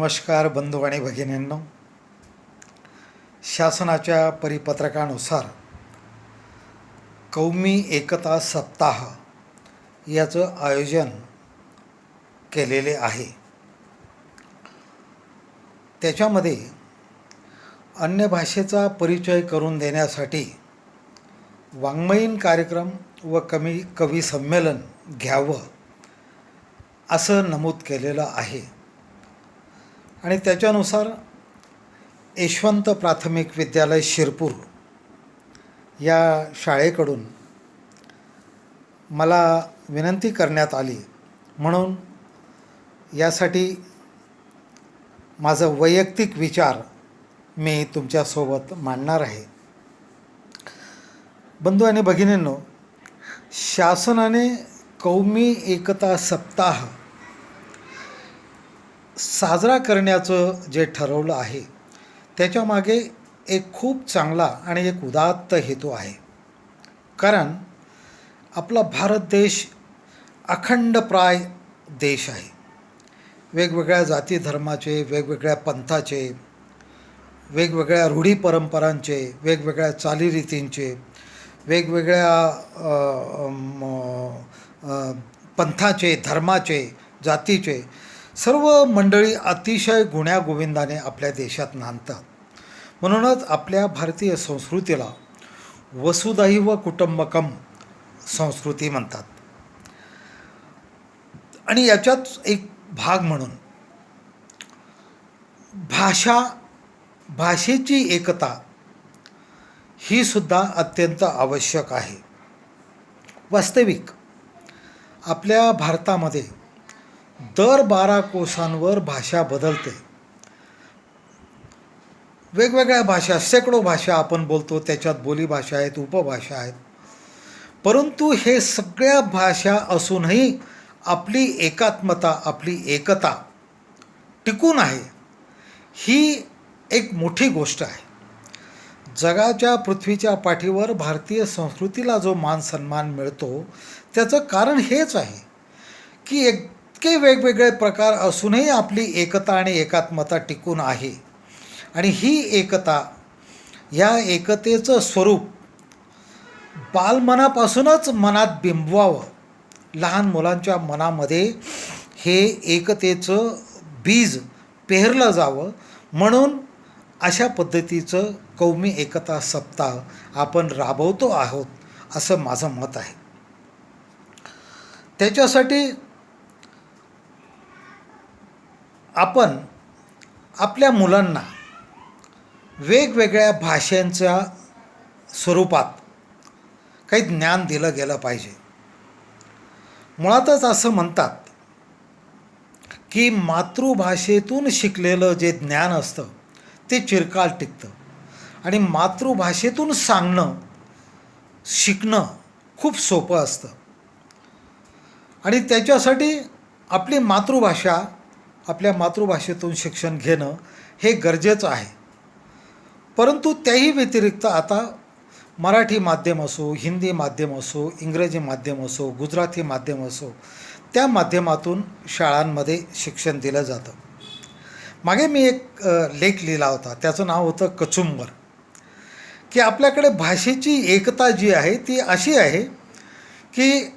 नमस्कार बंधू आणि भगिनींनो. शासनाच्या परिपत्रकानुसार कौमी एकता सप्ताह याचं आयोजन केलेले आहे. त्याच्यामध्ये अन्य भाषेचा परिचय करून देण्यासाठी वाङ्मयीन कार्यक्रम व कवी संमेलन घ्यावं असं नमूद केलेलं आहे. आणि त्याच्यानुसार यशवंत प्राथमिक विद्यालय शिरपूर या शाळेकडून मला विनंती करण्यात आली, म्हणून यासाठी माझं वैयक्तिक विचार मी तुमच्यासोबत मांडणार आहे. बंधू आणि भगिनींनो, शासनाने कौमी एकता सप्ताह साजरा करण्याचं जे ठरवलं आहे त्याच्यामागे एक खूप चांगला आणि एक उदात्त हेतू आहे. कारण आपला भारत देश अखंडप्राय देश आहे. वेगवेगळ्या जाती धर्माचे, वेगवेगळ्या पंथाचे, वेगवेगळ्या रूढी परंपरांचे, वेगवेगळ्या चालीरीतींचे, वेगवेगळ्या पंथाचे, धर्माचे, जातीचे सर्व मंडळी अतिशय गुण्यागोविंदाने आपल्या देशात नांदतात. म्हणूनच आपल्या भारतीय संस्कृतीला वसुधैव कुटुंबकम संस्कृती म्हणतात. आणि याच्यात एक भाग म्हणून भाषेची एकता ही सुद्धा अत्यंत आवश्यक आहे. वास्तविक आपल्या भारतामध्ये दर 12 कोसांवर भाषा बदलते. वेगवेगळ्या भाषा, शेकडो भाषा आपण बोलतो, त्याच्यात बोलीभाषा आहेत, उपभाषा आहेत. परंतु हे सगळ्या भाषा असूनही आपली एकात्मता, आपली एकता टिकून आहे, ही एक मोठी गोष्ट आहे. जगाच्या पृथ्वीच्या पाठीवर भारतीय संस्कृतीला जो मान सन्मान मिळतो त्याचं कारण हेच आहे की इतके वेगवेगळे प्रकार असूनही आपली एकता आणि एकात्मता टिकून आहे. आणि ही एकता, या एकतेचं स्वरूप बालमनापासूनच मनात बिंबवावं, लहान मुलांच्या मनामध्ये हे एकतेचं बीज पेरलं जावं, म्हणून अशा पद्धतीचं कौमी एकता सप्ताह आपण राबवतो आहोत असं माझं मत आहे. त्याच्यासाठी आपण आपल्या मुलांना वेगवेगळ्या भाषांच्या स्वरूपात काही ज्ञान दिलं गेलं पाहिजे. मुळातच असं म्हणतात की मातृभाषेतून शिकलेलं जे ज्ञान असतं ते चिरकाल टिकतं, आणि मातृभाषेतून शिकणं खूप सोपं असतं. आणि त्याच्यासाठी आपली मातृभाषा, आपल्या मातृभाषेतून शिक्षण घेणं हे गरजेचं आहे. परंतु त्याही व्यतिरिक्त आता मराठी माध्यम असो, हिंदी माध्यम असो, इंग्रजी माध्यम असो, गुजराती माध्यम असो, त्या माध्यमातून शाळांमध्ये शिक्षण दिलं जातं. मागे मी एक लेख लिहिला होता, त्याचं नाव होतं कचुंबर, की आपल्याकडे भाषेची एकता जी आहे ती अशी आहे की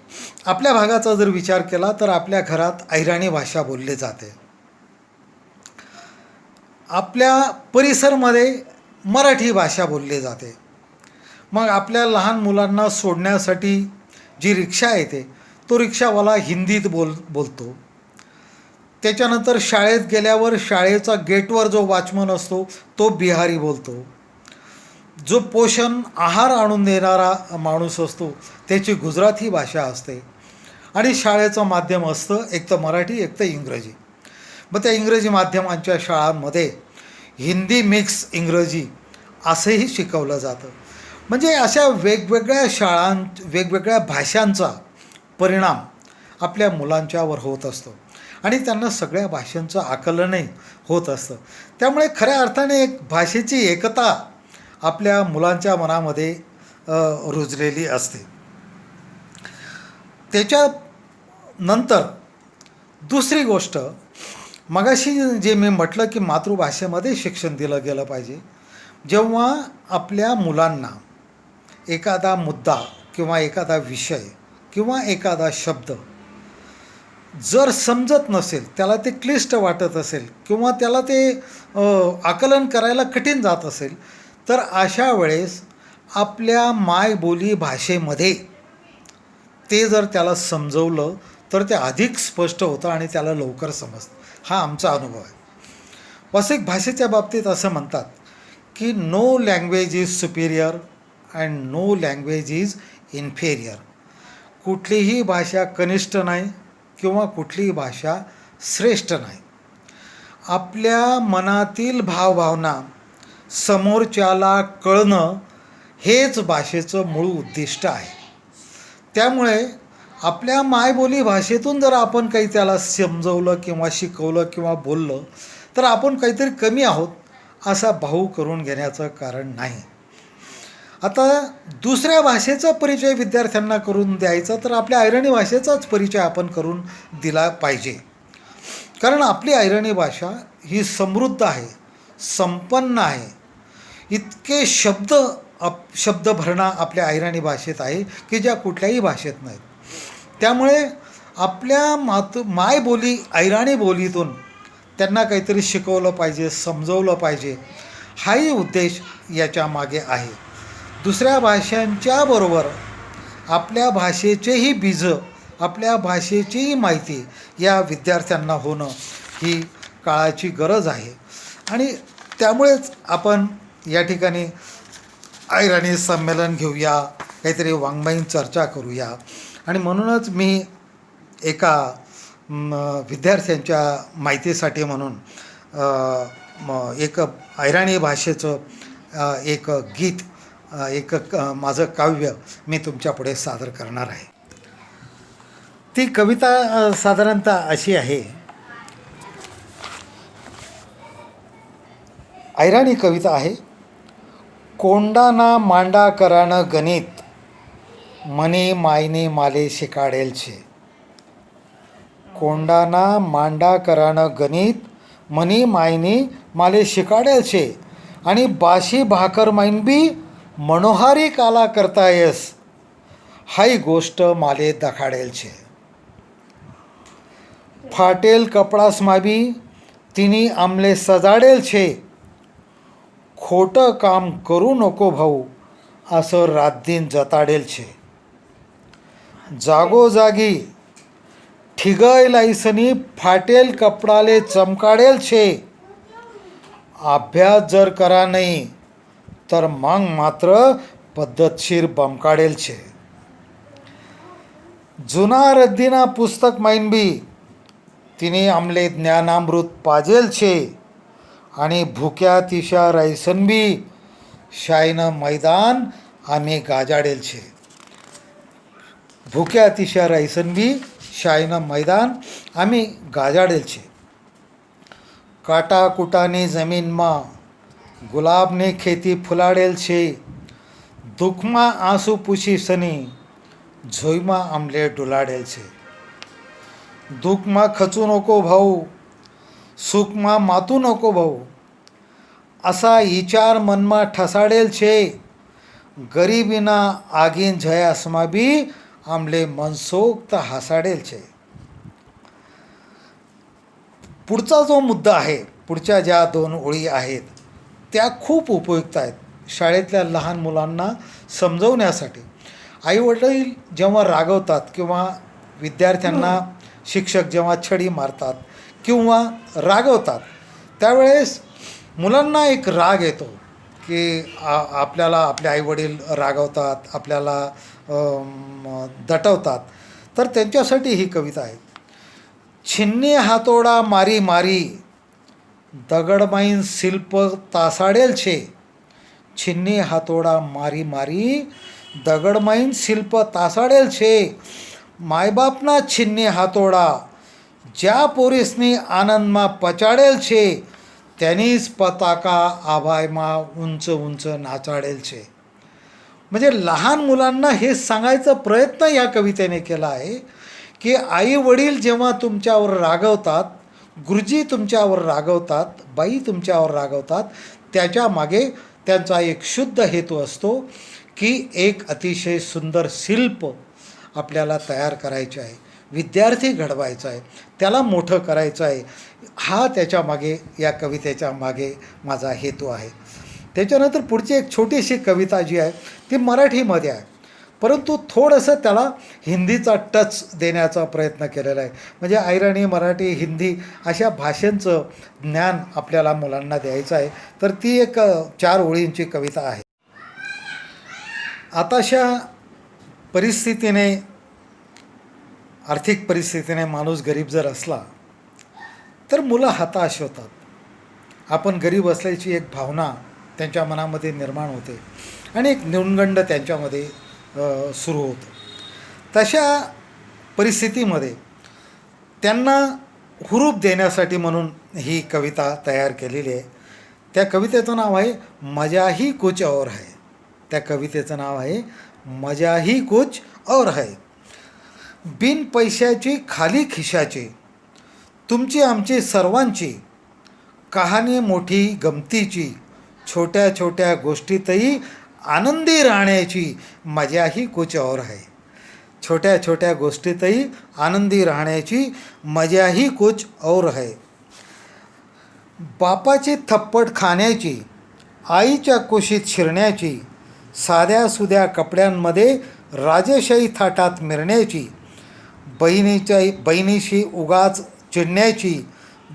आपल्या भागाचा जर विचार केला तर आपल्या घरात अहिराणी भाषा बोलली जाते. आपल्या परिसरमध्ये मराठी भाषा बोलली जाते. मग आपल्या लहान मुलांना सोडण्यासाठी जी रिक्षा येते तो रिक्षावाला हिंदीत बोलतो. त्याच्यानंतर शाळेत गेल्यावर शाळेचा गेटवर जो वॉचमन असतो तो बिहारी बोलतो. जो पोषण आहार आणून देणारा माणूस असतो त्याची गुजराती भाषा असते. आणि शाळेचं माध्यम असतं एक तर मराठी, एक तर इंग्रजी. मग त्या इंग्रजी माध्यमांच्या शाळांमध्ये हिंदी मिक्स इंग्रजी असंही शिकवलं जातं. म्हणजे अशा वेगवेगळ्या भाषांचा परिणाम आपल्या मुलांच्यावर होत असतो आणि त्यांना सगळ्या भाषांचं आकलनही होत असतं. त्यामुळे खऱ्या अर्थाने एक भाषेची एकता आपल्या मुलांच्या मनामध्ये रुजलेली असते. त्याच्यानंतर दुसरी गोष्ट मगाशी जे मी म्हटलं की मातृभाषेमध्ये शिक्षण दिलं गेलं पाहिजे. जेव्हा आपल्या मुलांना एखादा मुद्दा किंवा एखादा विषय किंवा एखादा शब्द जर समजत नसेल, त्याला ते क्लिष्ट वाटत असेल किंवा त्याला ते आकलन करायला कठीण जात असेल, तर अशा वेळेस आपल्या मायबोली भाषेमध्ये ते जर त्याला समजवलं तर ते अधिक स्पष्ट होतं आणि त्याला लवकर समजतं. हा आमचा अनुभव आहे. वास्तविक भाषेच्या बाबतीत असं म्हणतात की no language is superior and no language is inferior. कुठलीही भाषा कनिष्ठ नाही किंवा कुठलीही भाषा श्रेष्ठ नाही. आपल्या मनातील भावभावना समोरच्याला कळणं हेच भाषेचं मूळ उद्दिष्ट आहे. त्यामुळे आपल्या मायबोली भाषेतून जर आपण काही त्याला समजवलं किंवा शिकवलं किंवा बोललं तर आपण काहीतरी कमी आहोत असा भाव करून घेण्याचं कारण नाही. आता दुसऱ्या भाषेचा परिचय विद्यार्थ्यांना करून द्यायचा तर आपल्या अहिराणी भाषेचाच परिचय आपण करून दिला पाहिजे. कारण आपली अहिराणी भाषा ही समृद्ध आहे, संपन्न आहे. इतके शब्दभरणा आपल्या अहिराणी भाषेत आहे की ज्या कुठल्याही भाषेत नाहीत. त्यामुळे आपल्या मायबोली अहिराणी बोलीतून त्यांना काहीतरी शिकवलं पाहिजे, समजवलं पाहिजे, हाही उद्देश याच्या मागे आहे. दुसऱ्या भाषांच्या बरोबर आपल्या भाषेचेही बीज, आपल्या भाषेचीही माहिती या विद्यार्थ्यांना होणं ही काळाची गरज आहे. आणि त्यामुळेच आपण या ठिकाणी अहिराणी संमेलन घेऊया, काहीतरी वाङ्मयीन चर्चा करूया. आणि म्हणूनच मी एका विद्यार्थ्यांच्या माहितीसाठी म्हणून एक अहिराणी भाषेचं एक गीत, माझं काव्य मी तुमच्यापुढे सादर करणार आहे. ती कविता साधारणतः अशी आहे. अहिराणी कविता आहे. कोंडाना मांडा करानं गणित, मनी मायनी माले शिकाडेल छे. कोंडाना मांडा करानं गणित, मनी मायनी माले शिकाडेल छे. आणि बाशी भाकर माईन बी मनोहारी काला करता येस, हाई गोष्ट माले दखाडेल छे. फाटेल कपडास माबी तिनी आमले सजाडेल छे. खोटं काम करू नको भाऊ, असं रातदिन जताडेल छे. जागोजागी ठिगय लाईसनी फाटेल कपडाले चमकाडेल छे. अभ्यास जर करा नाही तर मग मात्र पद्धतशीर बमकाडेल छे. जुना रद्दीना पुस्तक माईन बी तिने आमले ज्ञानामृत पाजेल छे. आणि भुक्या तिशा रायसन बी शायनं मैदान आम्ही गाजाडेल छे. भुक्या तिशा रायसन बी शायनं मैदान आम्ही गाजाडेल छे. काटाकुटानी जमीनमा गुलाबने खेती फुलाडेल छे. दुखमा आंसू पुशीसनी झोईमा आमले डुलाडेल छे. दुखमा खचू नको भाऊ, सुखमा मातू नको भाऊ, असा विचार मनमा ठसाडेल छे. गरिबीना आगीन झयासमा बी आमले मनसोक्त हसाडेल छे. पुढचा जो मुद्दा आहे, पुढच्या ज्या 2 ओळी आहेत त्या खूप उपयुक्त आहेत शाळेतल्या लहान मुलांना समजवण्यासाठी. आईवडील जेव्हा रागवतात किंवा विद्यार्थ्यांना शिक्षक जेव्हा छडी मारतात किंवा रागवतात त्यावेळेस मुलांना एक राग येतो की आपल्याला आपले आईवडील रागवतात, आपल्याला दटवतात. तर त्यांच्यासाठी ही कविता आहे. छिन्नी हातोडा मारी मारी, दगडमाईन शिल्प तासाडेल छे. छिन्नी हातोडा मारी मारी, दगडमाईन शिल्प तासाडेल छे. मायबापना छिन्नी हातोडा, ज्या पोरीसनी आनंदमा पचाडेल छे. त्यांनीच पताका आभायमा उंच उंच नाचाडेल छे. म्हणजे लहान मुलांना हे सांगायचा प्रयत्न या कवितेने केला आहे की आई वडील जेव्हा तुमच्यावर रागवतात, गुरुजी तुमच्यावर रागवतात, बाई तुमच्यावर रागवतात, त्याच्या मागे त्यांचा एक शुद्ध हेतू असतो की एक अतिशय सुंदर शिल्प आपल्याला तयार करायचे आहे, विद्यार्थी घडवायचा आहे, त्याला मोठं करायचं आहे. हा त्याच्या मागे, या कवितेच्या मागे माझा हेतू आहे. त्याच्यानंतर पुढची एक छोटीशी कविता जी आहे ती मराठीमध्ये आहे, परंतु थोडंसं त्याला हिंदीचा टच देण्याचा प्रयत्न केलेला आहे. म्हणजे ऐराणी, मराठी, हिंदी अशा भाषांचं ज्ञान आपल्याला मुलांना द्यायचं आहे. तर ती एक 4 ओळींची कविता आहे. आताशा परिस्थितीने, आर्थिक परिस्थितीने माणूस गरीब जर असला तर मुलं हताश होतात. आपण गरीब असल्याची एक भावना त्यांच्या मनामध्ये निर्माण होते आणि एक न्यूनगंड त्यांच्यामध्ये सुरू होतं. तशा परिस्थितीमध्ये त्यांना हुरूप देण्यासाठी म्हणून ही कविता तयार केलेली आहे. त्या कवितेचं नाव आहे मजा ही कुछ और है. त्या कवितेचं नाव आहे मजा ही कुछ और है. बिन पैशाची खाली खिशाची तुमची आमची सर्वांची कहाणी मोठी गमतीची, छोट्या छोट्या गोष्टीतही आनंदी राहण्याची मजा ही कुछ और है. छोट्या छोट्या गोष्टीतही आनंदी राहण्याची मजा ही कुछ और है. बापाची थप्पड खाण्याची, आईच्या कुशीत शिरण्याची, साध्या सुध्या कपड्यांमध्ये राजेशाही थाटात मिरण्याची, बहिणीशी उगाच चिडण्याची,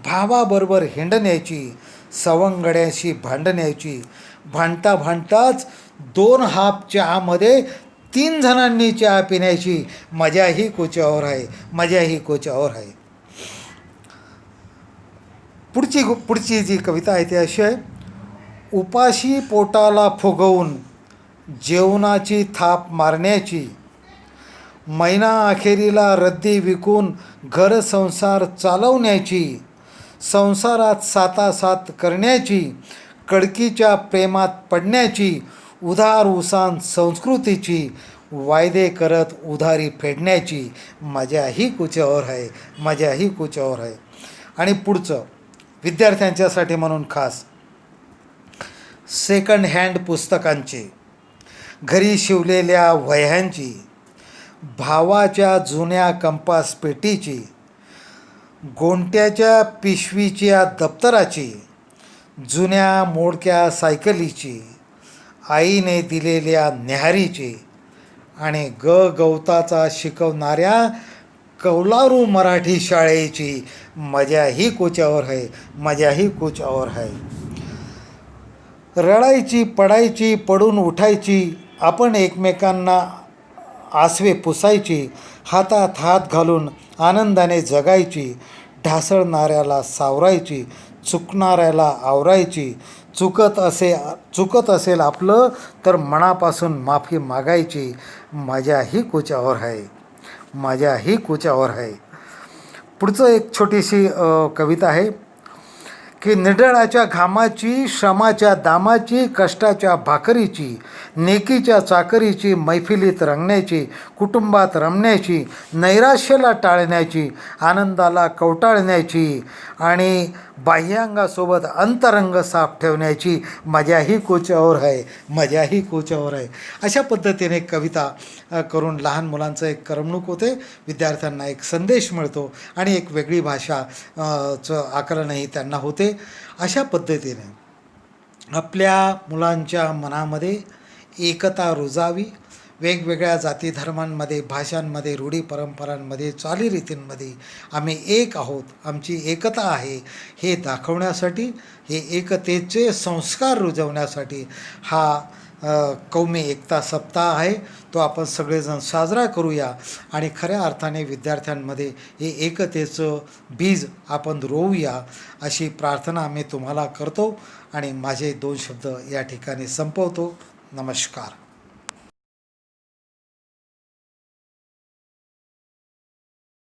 भावाबरोबर हिंडण्याची, सवंगड्याशी भांडण्याची, भांडता भांडताच 2 हाप चहामध्ये 3 जणांनी चहा पिण्याची मजा ही कुछ और है. मजा ही कुछ और है. पुढची जी कविता आहे ती अशी आहे. उपाशी पोटाला फुगवून जेवणाची थाप मारण्याची, महिना अखेरीला रद्दी विकून घर संसार चालवण्याची, संसारात सातासात करण्याची, कडकीच्या प्रेमात पडण्याची, उधार उसान संस्कृतीची, वायदे करत उधारी फेडण्याची मजा ही कुछ और है. मजा ही कुछ और है. आणि पुढचं विद्यार्थ्यांच्यासाठी म्हणून खास, सेकंड हँड पुस्तकांची, घरी शिवलेल्या वह्यांची, भावाच्या जुन्या कंपास पेटीची, गोंट्याच्या पिशवीच्या दप्तराची, जुन्या मोडक्या सायकलीची, आईने दिलेल्या न्याहारीची आणि गवताचा शिकवणाऱ्या कौलारू मराठी शाळेची मजा ही कुछ और है. मजा ही कुछ और है. रडायची, पडायची, पडून उठायची, आपण एकमेकांना आसवे पुसायची, हातात हात घालून आनंदाने जगायची, ढासळणाऱ्याला सावरायची, चुकणाऱ्याला आवरायची, चुकत असेल आपलं तर मनापासून माफी मागायची मजा ही कुछ और है. मजा ही कुछ और है. पुढचं एक छोटीशी कविता आहे की निडळाच्या घामाची, श्रमाच्या दामाची, कष्टाच्या भाकरीची, नेकीच्या चाकरीची, मैफिलीत रंगण्याची, कुटुंबात रमण्याची, नैराश्याला टाळण्याची, आनंदाला कवटाळण्याची आणि बाह्यांगासोबत अंतरंग साफ ठेवण्याची मजा ही कुछ और है. मजा ही कुछ और है. अशा पद्धतीने कविता करून लहान मुलांचं एक करमणूक होते, विद्यार्थ्यांना एक संदेश मिळतो आणि एक वेगळी भाषा चं आकलनही त्यांना होते. अशा पद्धतीने आपल्या मुलांच्या मनामध्ये एकता रुजावी, वेगवेगळ्या जाती धर्मांमध्ये, भाषांमध्ये, रूढी परंपरांमध्ये, चालीरीतींमध्ये आम्ही एक आहोत, आमची एकता आहे हे दाखवण्यासाठी, हे एकतेचे संस्कार रुजवण्यासाठी हा कौमी एकता सप्ताह आहे. तो आपण सगळेजण साजरा करूया आणि खऱ्या अर्थाने विद्यार्थ्यांमध्ये हे एकतेचं बीज आपण रोवूया अशी प्रार्थना मी तुम्हाला करतो आणि माझे 2 शब्द या ठिकाणी संपवतो. नमस्कार.